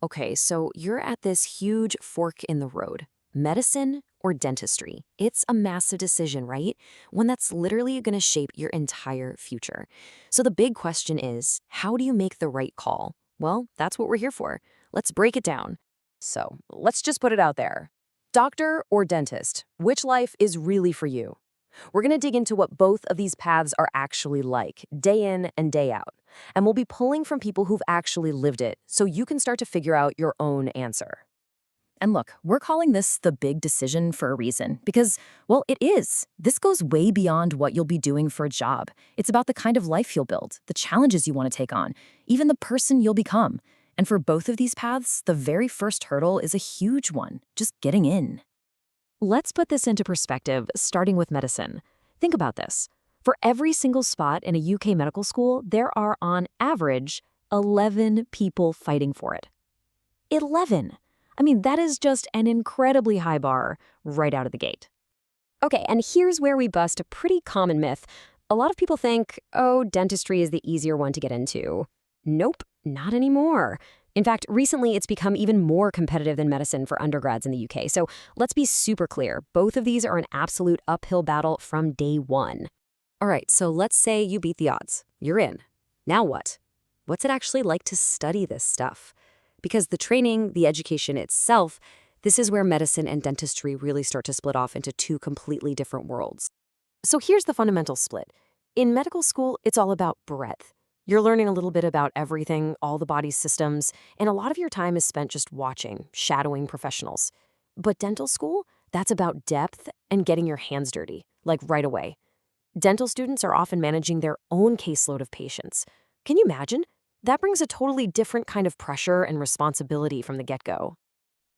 Okay, so you're at this huge fork in the road. Medicine or dentistry? It's a massive decision, right? One that's literally going to shape your entire future. So the big question is, how do you make the right call? Well, that's what we're here for. Let's break it down. So let's just put it out there. Doctor or dentist, which life is really for you? We're going to dig into what both of these paths are actually like, day in and day out. And we'll be pulling from people who've actually lived it, so you can start to figure out your own answer. And look, we're calling this the big decision for a reason because, well, it is. This goes way beyond what you'll be doing for a job. It's about the kind of life you'll build, the challenges you want to take on, even the person you'll become. And for both of these paths, the very first hurdle is a huge one, just getting in. Let's put this into perspective, starting with medicine. Think about this. For every single spot in a UK medical school, there are, on average, 11 people fighting for it. 11! I mean, that is just an incredibly high bar right out of the gate. Okay, and here's where we bust a pretty common myth. A lot of people think, oh, dentistry is the easier one to get into. Nope, not anymore. In fact, recently it's become even more competitive than medicine for undergrads in the UK. So let's be super clear. Both of these are an absolute uphill battle from day one. All right, so let's say you beat the odds. You're in. Now what? What's it actually like to study this stuff? Because the training, the education itself, this is where medicine and dentistry really start to split off into two completely different worlds. So here's the fundamental split. In medical school, it's all about breadth. You're learning a little bit about everything, all the body's systems, and a lot of your time is spent just watching, shadowing professionals. But dental school, that's about depth and getting your hands dirty, like right away. Dental students are often managing their own caseload of patients. Can you imagine? That brings a totally different kind of pressure and responsibility from the get-go.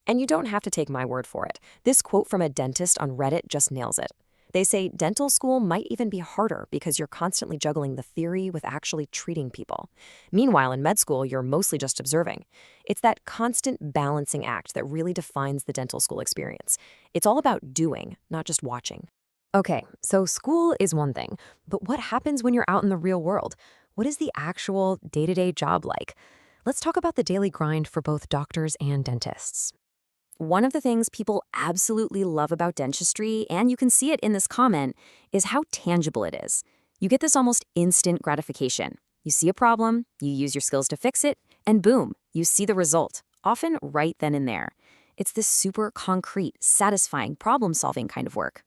And you don't have to take my word for it. This quote from a dentist on Reddit just nails it. They say dental school might even be harder because you're constantly juggling the theory with actually treating people. Meanwhile, in med school, you're mostly just observing. It's that constant balancing act that really defines the dental school experience. It's all about doing, not just watching. Okay, so school is one thing, but what happens when you're out in the real world? What is the actual day-to-day job like? Let's talk about the daily grind for both doctors and dentists. One of the things people absolutely love about dentistry, and you can see it in this comment, is how tangible it is. You get this almost instant gratification. You see a problem, you use your skills to fix it, and boom, you see the result, often right then and there. It's this super concrete, satisfying, problem-solving kind of work.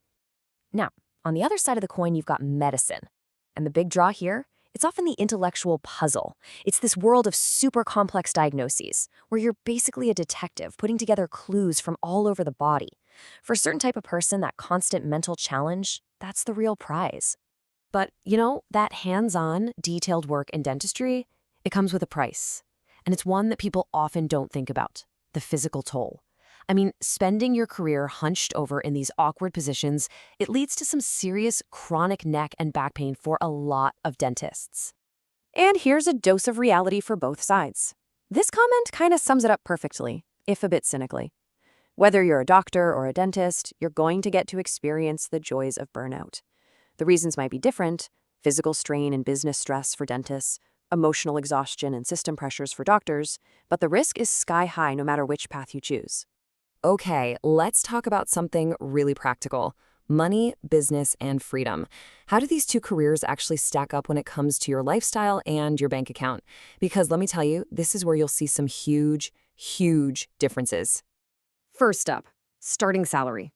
Now, on the other side of the coin, you've got medicine. And the big draw here? It's often the intellectual puzzle. It's this world of super complex diagnoses, where you're basically a detective putting together clues from all over the body. For a certain type of person, that constant mental challenge, that's the real prize. But, that hands-on, detailed work in dentistry, it comes with a price. And it's one that people often don't think about, the physical toll. I mean, spending your career hunched over in these awkward positions, it leads to some serious chronic neck and back pain for a lot of dentists. And here's a dose of reality for both sides. This comment kind of sums it up perfectly, if a bit cynically. Whether you're a doctor or a dentist, you're going to get to experience the joys of burnout. The reasons might be different: physical strain and business stress for dentists, emotional exhaustion and system pressures for doctors, but the risk is sky high no matter which path you choose. Okay, let's talk about something really practical. Money, business, and freedom. How do these two careers actually stack up when it comes to your lifestyle and your bank account? Because let me tell you, this is where you'll see some huge, huge differences. First up, starting salary.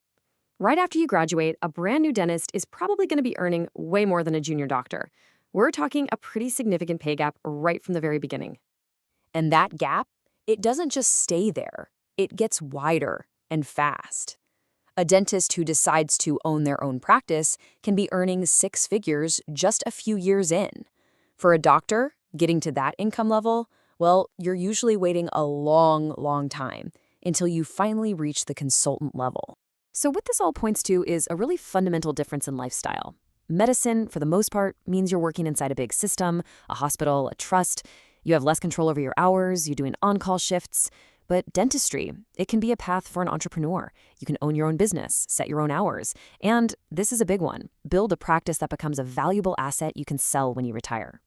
Right after you graduate, a brand new dentist is probably going to be earning way more than a junior doctor. We're talking a pretty significant pay gap right from the very beginning. And that gap, it doesn't just stay there. It gets wider and fast. A dentist who decides to own their own practice can be earning six figures just a few years in. For a doctor, getting to that income level, well, you're usually waiting a long, long time until you finally reach the consultant level. So what this all points to is a really fundamental difference in lifestyle. Medicine, for the most part, means you're working inside a big system, a hospital, a trust. You have less control over your hours, you're doing on-call shifts. But dentistry, it can be a path for an entrepreneur. You can own your own business, set your own hours, and this is a big one, build a practice that becomes a valuable asset you can sell when you retire.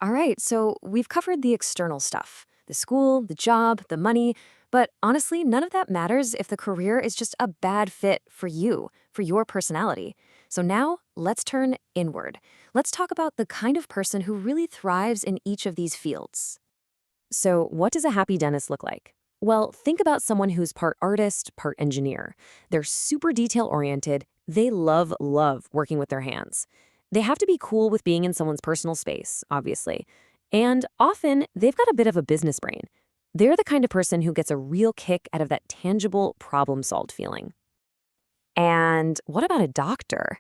All right, so we've covered the external stuff, the school, the job, the money. But honestly, none of that matters if the career is just a bad fit for you, for your personality. So now, let's turn inward. Let's talk about the kind of person who really thrives in each of these fields. So, what does a happy dentist look like? Well, think about someone who's part artist, part engineer. They're super detail-oriented. They love working with their hands. They have to be cool with being in someone's personal space, obviously. And often, they've got a bit of a business brain. They're the kind of person who gets a real kick out of that tangible, problem-solved feeling. And what about a doctor?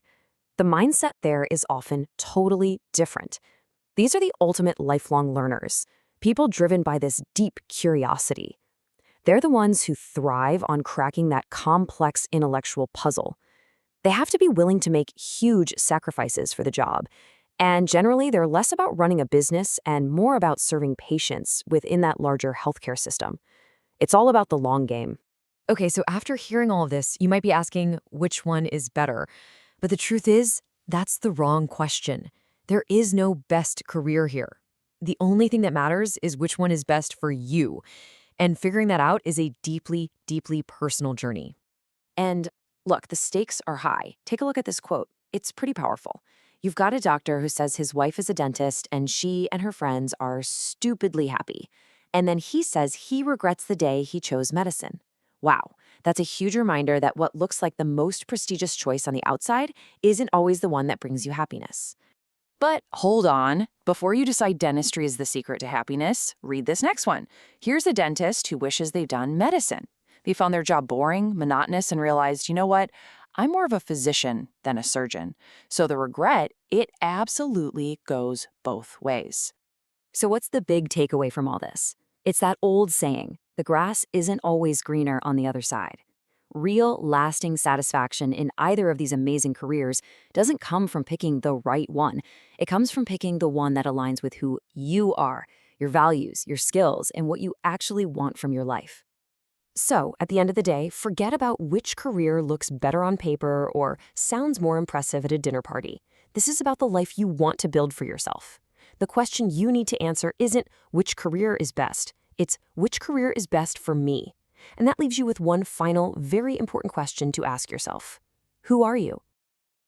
The mindset there is often totally different. These are the ultimate lifelong learners, people driven by this deep curiosity. They're the ones who thrive on cracking that complex intellectual puzzle. They have to be willing to make huge sacrifices for the job, and generally they're less about running a business and more about serving patients within that larger healthcare system. It's all about the long game. Okay, so after hearing all of this, you might be asking which one is better. But the truth is, that's the wrong question. There is no best career here. The only thing that matters is which one is best for you. And figuring that out is a deeply, deeply personal journey. And look, the stakes are high. Take a look at this quote. It's pretty powerful. You've got a doctor who says his wife is a dentist and she and her friends are stupidly happy. And then he says he regrets the day he chose medicine. Wow, that's a huge reminder that what looks like the most prestigious choice on the outside isn't always the one that brings you happiness. But hold on. Before you decide dentistry is the secret to happiness, read this next one. Here's a dentist who wishes they've done medicine. They found their job boring, monotonous, and realized, you know what? I'm more of a physician than a surgeon. So the regret, it absolutely goes both ways. So what's the big takeaway from all this? It's that old saying, the grass isn't always greener on the other side. Real, lasting satisfaction in either of these amazing careers doesn't come from picking the right one. It comes from picking the one that aligns with who you are, your values, your skills, and what you actually want from your life. So, at the end of the day, forget about which career looks better on paper or sounds more impressive at a dinner party. This is about the life you want to build for yourself. The question you need to answer isn't which career is best. It's which career is best for me. And that leaves you with one final, very important question to ask yourself. Who are you?